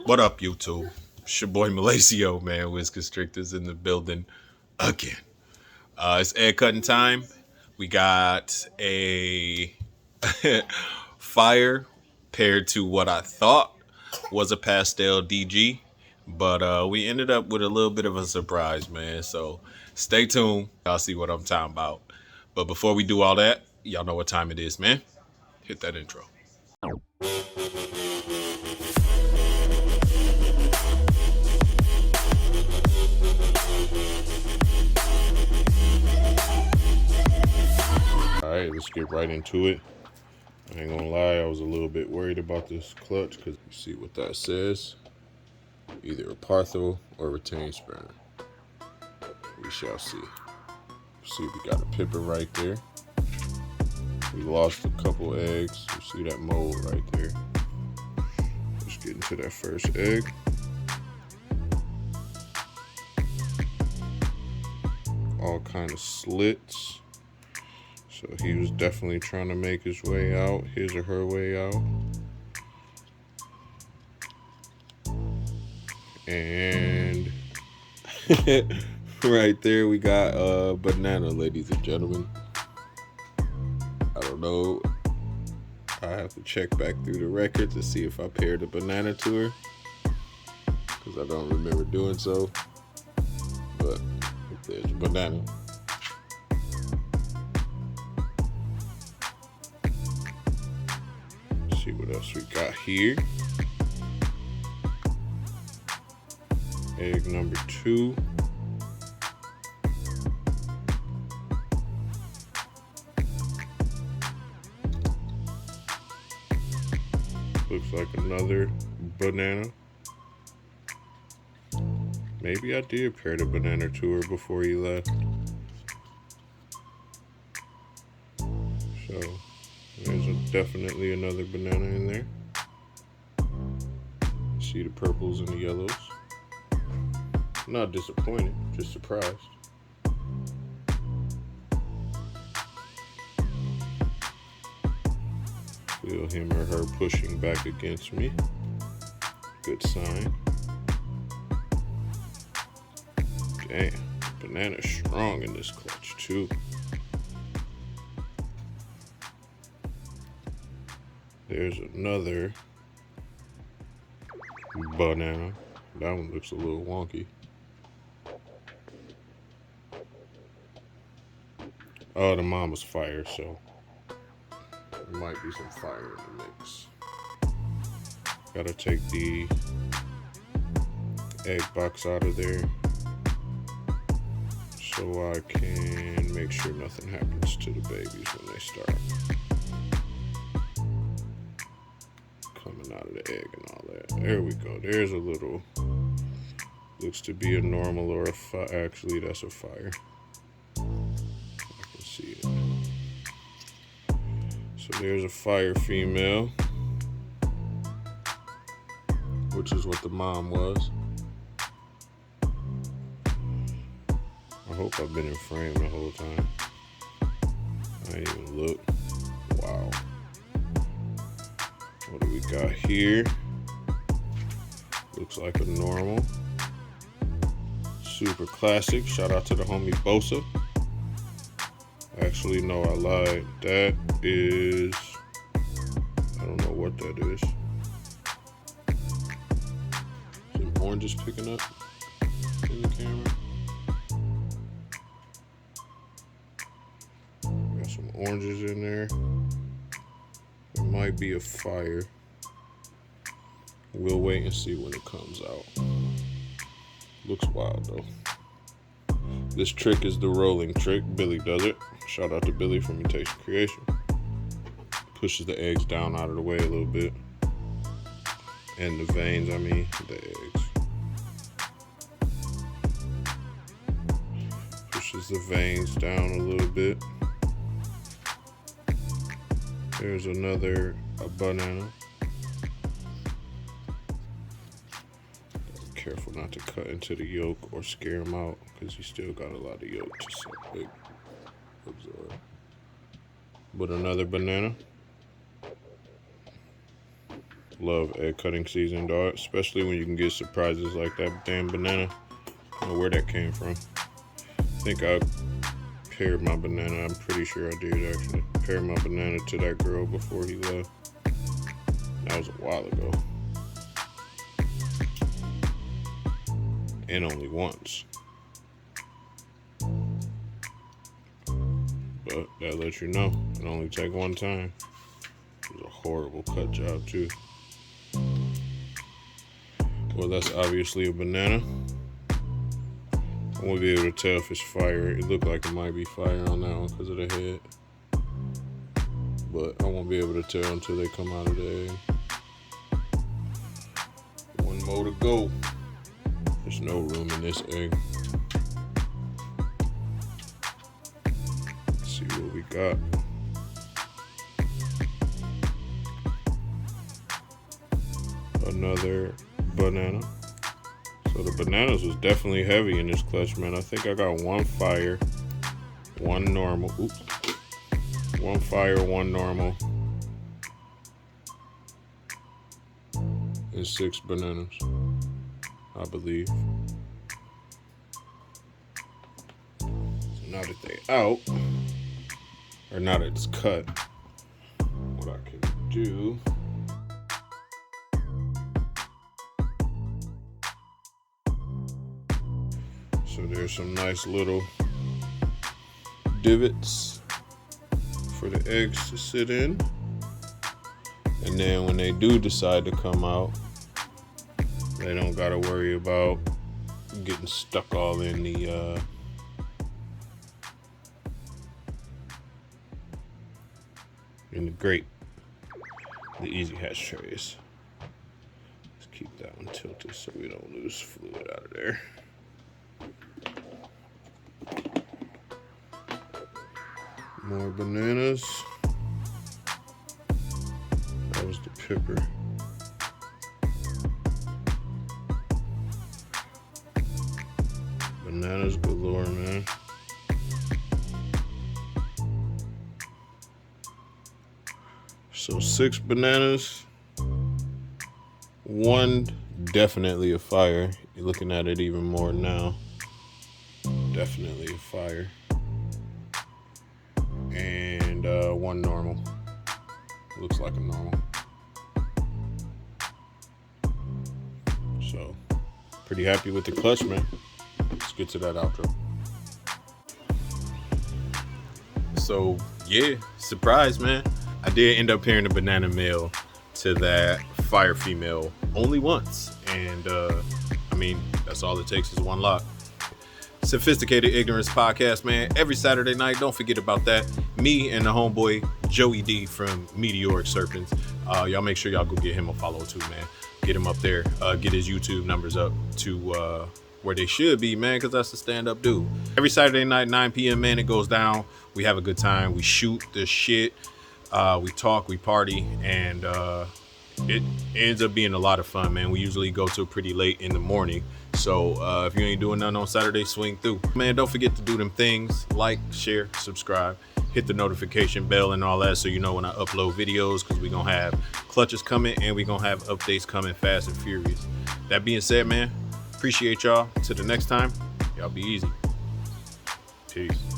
What up, YouTube? It's your boy Malacio, man. WisConstrictors in the building again. It's egg cutting time. We got a fire paired to what I thought was a pastel DG, but we ended up with a little bit of a surprise, man. So stay tuned. I'll see what I'm talking about. But before we do all that, y'all know what time it is, man. Hit that intro. Alright, let's get right into it. I ain't gonna lie, I was a little bit worried about this clutch because you see what that says. Either a Partho or retain spanner. We shall see. See, we got a pippin right there. We lost a couple eggs. You see that mold right there. Let's get into that first egg. All kind of slits. So he was definitely trying to make his way out, his or her way out. And right there we got a banana, ladies and gentlemen. I don't know. I have to check back through the records to see if I paired a banana to her, because I don't remember doing so. But there's a banana. See what else we got here. Egg number 2. Looks like another banana. Maybe I did pair the banana to her before he left. So there's definitely another banana in there. See the purples and the yellows. Not disappointed, just surprised. Feel him or her pushing back against me. Good sign. Damn, banana's strong in this clutch too. There's another banana. That one looks a little wonky. Oh, the mom was fire, so there might be some fire in the mix. Gotta take the egg box out of there so I can make sure nothing happens to the babies when they start coming out of the egg and all that. There we go. There's a little, looks to be a normal or a fire. Actually, that's a fire. I can see it. So there's a fire female, which is what the mom was. I hope I've been in frame the whole time. I didn't even look. Wow. What do we got here? Looks like a normal. Super classic. Shout out to the homie Bosa. Actually, no, I lied. That is, I don't know what that is. Some oranges picking up in the camera. Got some oranges in there. It might be a fire. We'll wait and see when it comes out. Looks wild though. This trick is the rolling trick. Billy does it. Shout out to Billy from Mutation Creation. Pushes the eggs down out of the way a little bit. And the veins, I mean, the eggs. Pushes the veins down a little bit. There's another banana. Careful not to cut into the yolk or scare him out, because he still got a lot of yolk to absorb. But another banana. Love egg cutting season, dog. Especially when you can get surprises like that damn banana. I don't know where that came from. I think I paired my banana. I'm pretty sure I did actually. Paired my banana to that girl before he left. That was a while ago. And only once. But that lets you know it only take one time. It was a horrible cut job too. Well, that's obviously a banana. I won't be able to tell if it's fire. It looked like it might be fire on that one because of the head. But I won't be able to tell until they come out of the egg. One more to go. There's no room in this egg. Let's see what we got. Another banana. So the bananas was definitely heavy in this clutch, man. I think I got one fire, one normal. Oops. One fire, one normal, and 6 bananas, I believe. So now that they out, or now that it's cut, what I can do. So there's some nice little divots for the eggs to sit in. And then when they do decide to come out, they don't gotta worry about getting stuck all in the grate, the easy hatch trays. Let's keep that one tilted so we don't lose fluid out of there. More bananas. That was the pipper. Bananas galore, man. So 6 bananas. 1 definitely a fire. You're looking at it even more now. Definitely a fire. And 1 normal. Looks like a normal. So, pretty happy with the clutch, man. Let's get to that outro. So, yeah, surprise, man. I did end up pairing the banana male to that fire female only once. And, I mean, that's all it takes is 1 lock. Sophisticated Ignorance Podcast, man. Every Saturday night, don't forget about that. Me and the homeboy Joey D from Meteoric Serpents. Y'all make sure y'all go get him a follow too, man. Get him up there. Get his YouTube numbers up to where they should be, man, because that's a stand-up dude. Every Saturday night, 9 p.m., man, it goes down. We have a good time. We shoot the shit. We talk, we party, and it ends up being a lot of fun, man. We usually go till pretty late in the morning. So if you ain't doing nothing on Saturday, swing through. Man, don't forget to do them things. Like, share, subscribe, hit the notification bell and all that so you know when I upload videos, because we're going to have clutches coming and we're going to have updates coming fast and furious. That being said, man, appreciate y'all. Till the next time, y'all be easy. Peace.